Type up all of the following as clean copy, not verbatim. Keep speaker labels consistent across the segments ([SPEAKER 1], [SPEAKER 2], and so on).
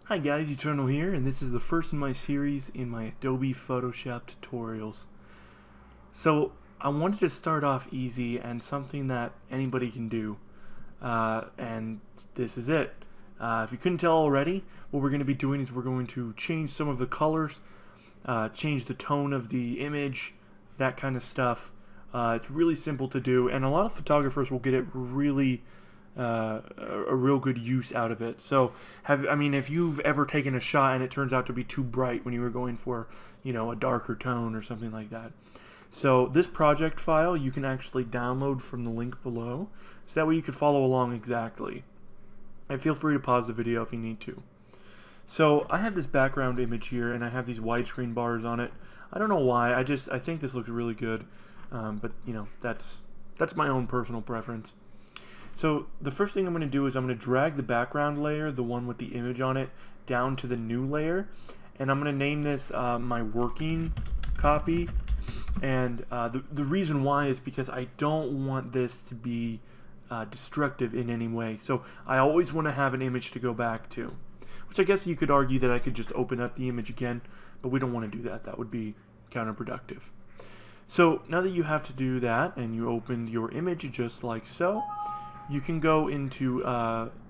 [SPEAKER 1] Hi guys, Eternal here, and this is the first in my series in my Adobe Photoshop tutorials. So I wanted to start off easy and something that anybody can do, and this is it. If you couldn't tell already, what we're going to be doing is we're going to change some of the colors, change the tone of the image, that kind of stuff. It's really simple to do, and a lot of photographers will get it really a real good use out of it. So, if you've ever taken a shot and it turns out to be too bright when you were going for, a darker tone or something like that. So this project file you can actually download from the link below, so that way you can follow along exactly. And feel free to pause the video if you need to. So I have this background image here, and I have these widescreen bars on it. I don't know why. I think this looks really good, but that's my own personal preference. So the first thing I'm going to do is I'm going to drag the background layer, the one with the image on it, down to the new layer, and I'm going to name this my working copy. And the reason why is because I don't want this to be destructive in any way. So I always want to have an image to go back to, which I guess you could argue that I could just open up the image again, but we don't want to do that. That would be counterproductive. So now that you have to do that and you opened your image just like so, you can go into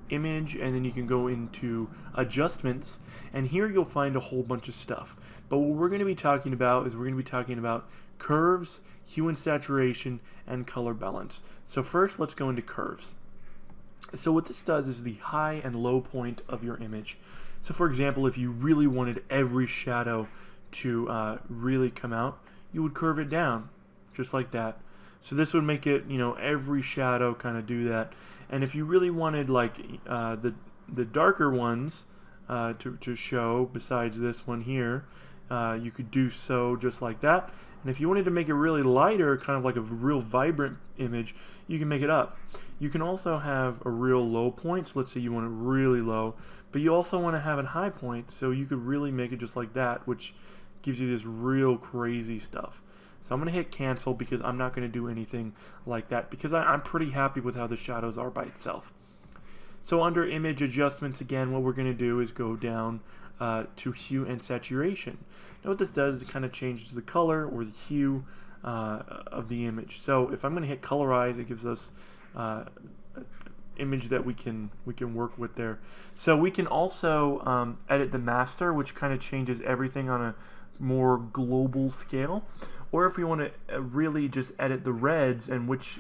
[SPEAKER 1] image, and then you can go into adjustments, and here you'll find a whole bunch of stuff. But what we're going to be talking about is we're going to be talking about curves, hue and saturation, and color balance. So first, let's go into curves. So what this does is the high and low point of your image. So for example, if you really wanted every shadow to really come out, you would curve it down just like that. So this would make it, every shadow kind of do that. And if you really wanted like the darker ones to show besides this one here, you could do so just like that. And if you wanted to make it really lighter, kind of like a real vibrant image, you can make it up. You can also have a real low point, so let's say you want it really low, but you also want to have a high point, so you could really make it just like that, which gives you this real crazy stuff. So I'm going to hit cancel because I'm not going to do anything like that, because I'm pretty happy with how the shadows are by itself. So under image adjustments, again, what we're going to do is go down to hue and saturation. Now what this does is it kind of changes the color or the hue of the image. So if I'm going to hit colorize, it gives us image that we can work with there. So we can also edit the master, which kind of changes everything on a more global scale. Or if we want to really just edit the reds and which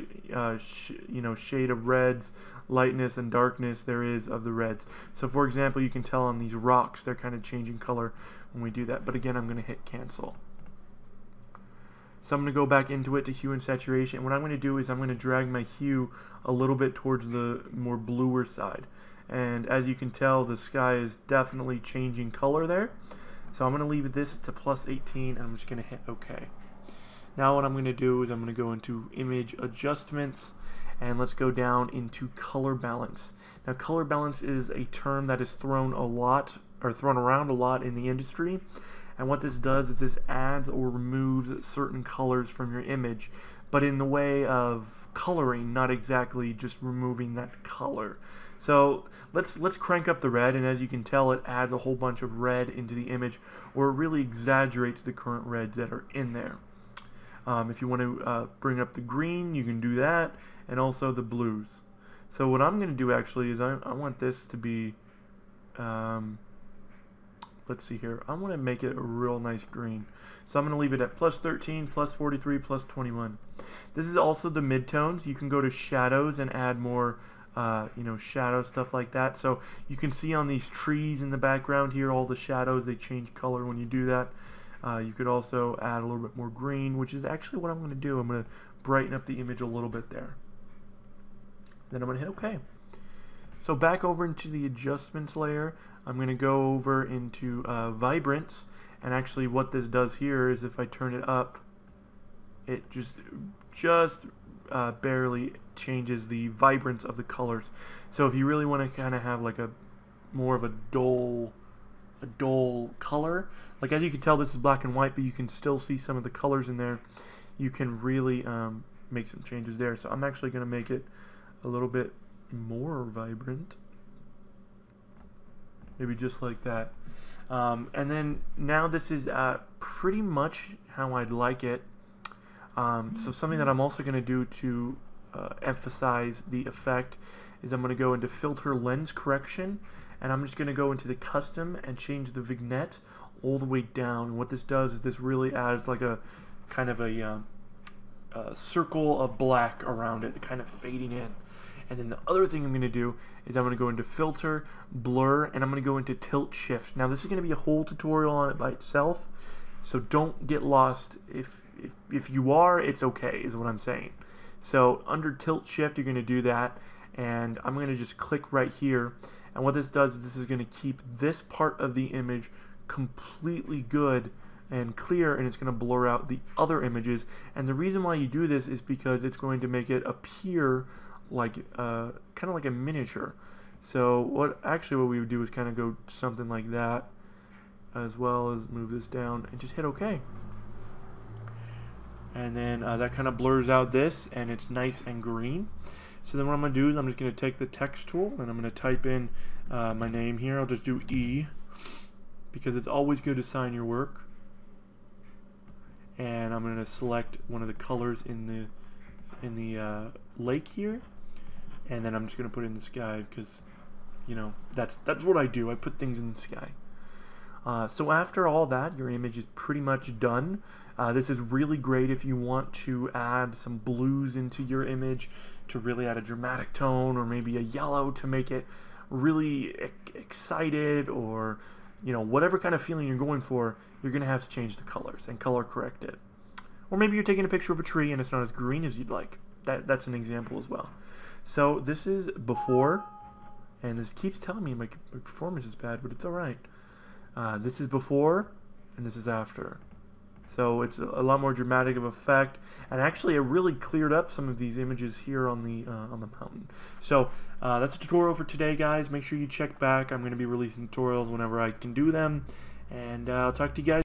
[SPEAKER 1] shade of reds, lightness and darkness there is of the reds. So for example, you can tell on these rocks they're kind of changing color when we do that. But again, I'm going to hit cancel. So I'm going to go back into it to hue and saturation. What I'm going to do is I'm going to drag my hue a little bit towards the more bluer side. And as you can tell, the sky is definitely changing color there. So I'm going to leave this to +18, and I'm just going to hit OK. Now what I'm going to do is I'm going to go into image adjustments, and let's go down into color balance. Now color balance is a term that is thrown around a lot in the industry, and what this does is this adds or removes certain colors from your image, but in the way of coloring, not exactly just removing that color. So let's crank up the red, and as you can tell, it adds a whole bunch of red into the image, or it really exaggerates the current reds that are in there. If you want to bring up the green, you can do that, and also the blues. So what I'm going to do actually is I want this to be, let's see here, I want to make it a real nice green. So I'm going to leave it at +13, +43, +21. This is also the midtones. You can go to shadows and add more shadow stuff like that. So you can see on these trees in the background here, all the shadows, they change color when you do that. You could also add a little bit more green, which is actually what I'm going to do. I'm going to brighten up the image a little bit there. Then I'm going to hit OK. So back over into the adjustments layer, I'm going to go over into vibrance. And actually what this does here is if I turn it up, it just barely changes the vibrance of the colors. So if you really want to kind of have like more of a dull color, like as you can tell, this is black and white, but you can still see some of the colors in there. You can really make some changes there. So I'm actually going to make it a little bit more vibrant. maybe just like that. And then now this is pretty much how I'd like it. So something that I'm also going to do to emphasize the effect is I'm going to go into filter lens correction, and I'm just going to go into the custom and change the vignette all the way down. And what this does is this really adds like a kind of a circle of black around it, kind of fading in. And then the other thing I'm going to do is I'm going to go into filter, blur, and I'm going to go into tilt shift. Now this is going to be a whole tutorial on it by itself, so don't get lost. If you are, it's okay, is what I'm saying. So under tilt shift, you're going to do that, and I'm going to just click right here. And what this does is this is going to keep this part of the image completely good and clear, and it's going to blur out the other images. And the reason why you do this is because it's going to make it appear like kind of like a miniature. So what we would do is kind of go something like that, as well as move this down and just hit OK. And then that kind of blurs out this, and it's nice and green. So then what I'm going to do is I'm just going to take the text tool, and I'm going to type in my name here. I'll just do E, because it's always good to sign your work. And I'm going to select one of the colors in the lake here, and then I'm just going to put it in the sky, because you know that's what I do. I put things in the sky. So after all that, your image is pretty much done. This is really great if you want to add some blues into your image to really add a dramatic tone, or maybe a yellow to make it really excited, or you know, whatever kind of feeling you're going for. You're going to have to change the colors and color correct it. Or maybe you're taking a picture of a tree and it's not as green as you'd like. That's an example as well. So this is before, and this keeps telling me my performance is bad, but it's alright. This is before, and this is after. So it's a lot more dramatic of effect, and actually it really cleared up some of these images here on the mountain. So that's a tutorial for today, guys. Make sure you check back. I'm going to be releasing tutorials whenever I can do them, and I'll talk to you guys